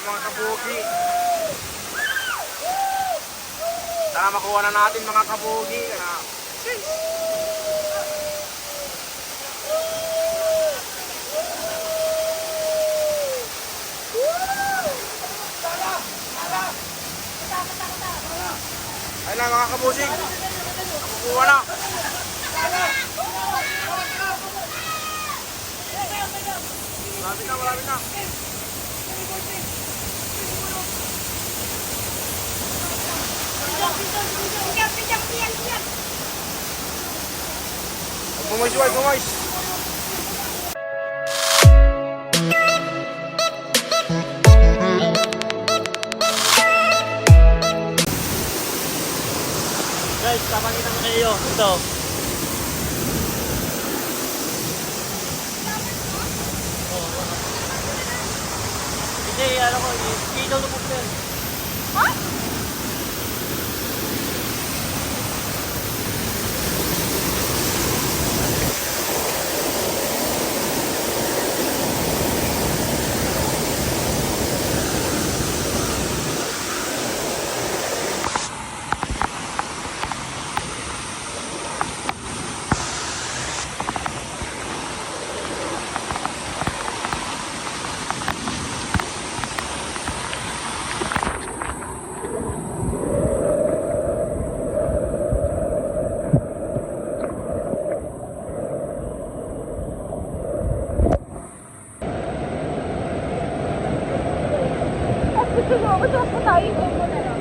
mga kabugi. Sana makuha na natin mga kabugi. Ayun na mga kabusing. Nakukuha na. Malapit na, malapit na. Gumays, guys. Guys, papakita ko kayo. Ito. Hindi, ano ko, ilaw na po yan. Ha? Gusto ko tayo ito mo na lang.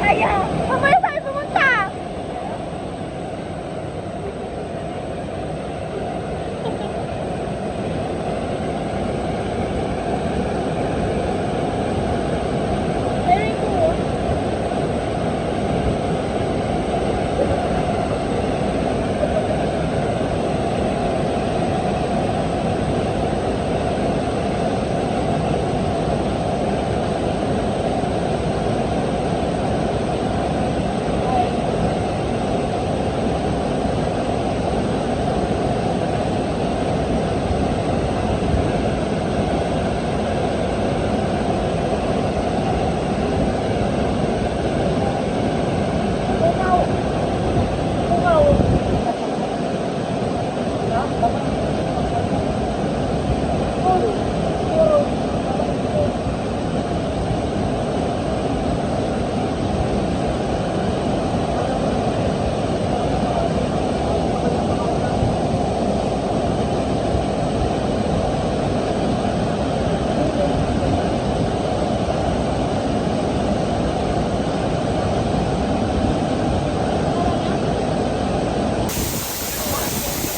Ayaw! Mamaya saan pumunta? Very cool.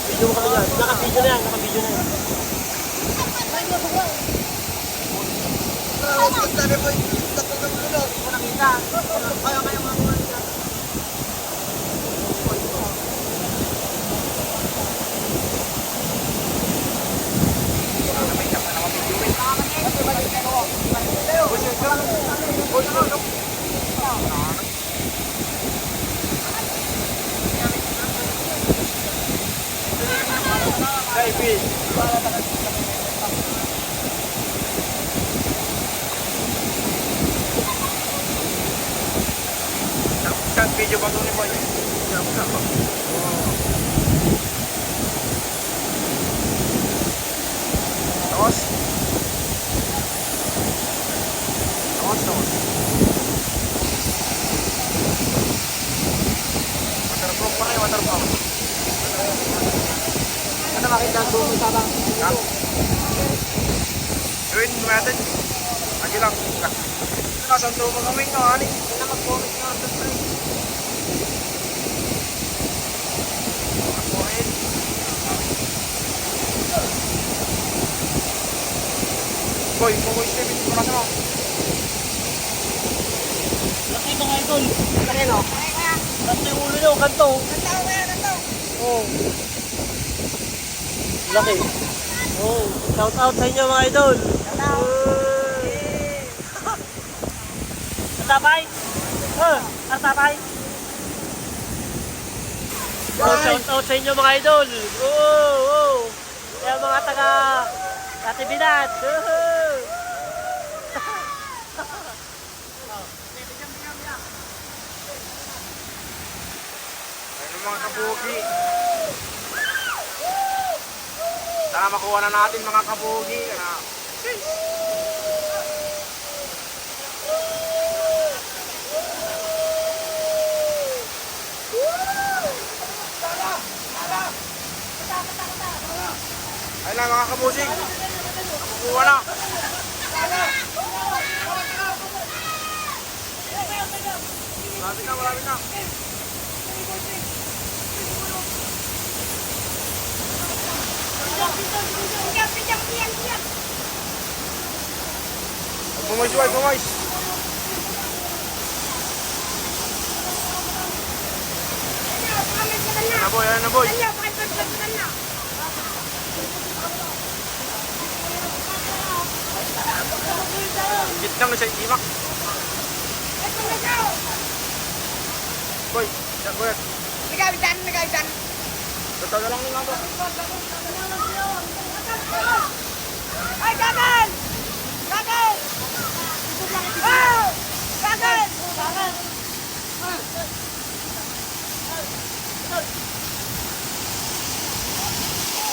Video mo kami dyan. Naka-video na yan. Naka-video na yan. Isang video ba ito ni Boy? Tapos? Waterproof pa rin, waterproof. Ano makita ang doon sa bang? Gawin mo natin. Lagi lang. Nasanto mo kami ito, ani. Hindi na mag-comment na. Mag-comment. Boy, kung step ito na mo. Laki mga idol. Laki no? Kanto yung ulo nyo, kanto. Oo. Laki. Oh, shout out sa inyo mga idol. Tatapay. Tatapay. Oh, shout out sa inyo mga idol. Kaya mga taga Natividad. Ayun mga kabugi. Sana makuha na natin mga kabugi. Ayun na mga kabusing. Makukuha na. Malapit na. Bumoys, bumoys. Ayan na boy. Gitnang sa imak. Boy, boy. Nagawitan. Tataga lang nila to. Ay, gagal! Oh! Gagal!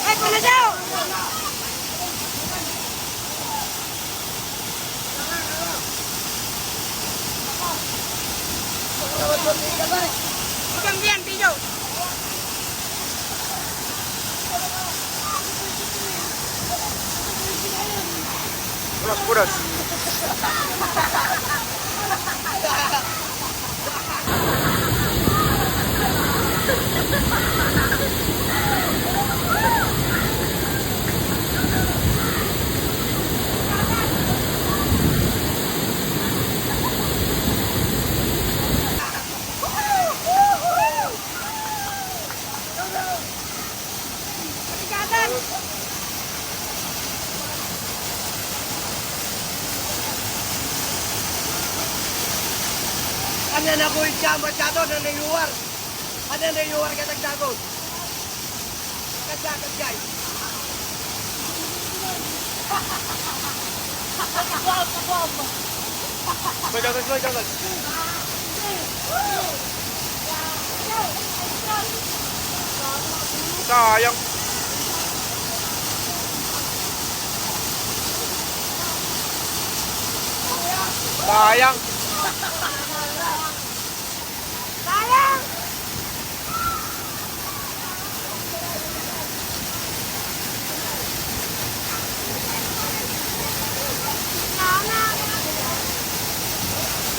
Ay, panadaw! Ikang diyan, Pijo! Puras. Ano na po yung siya masyado na nayuwar? Ano na nayuwar ka nagdagon? Kadya. Boy, dagat. Sayang. Sayang.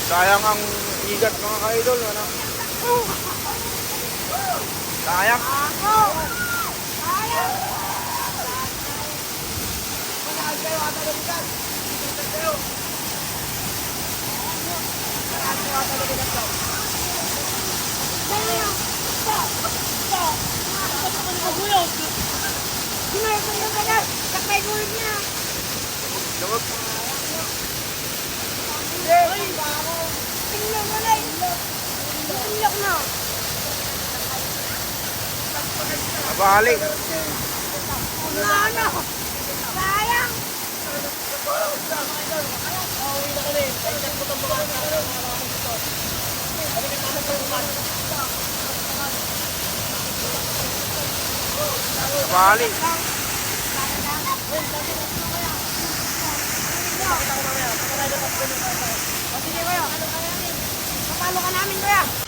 Sayang ang igat mga ka-idol, ano? Sayang. Dapat. Nabali. Sayang! Nabali. Sige, kuya. Papalo ka namin, kuya.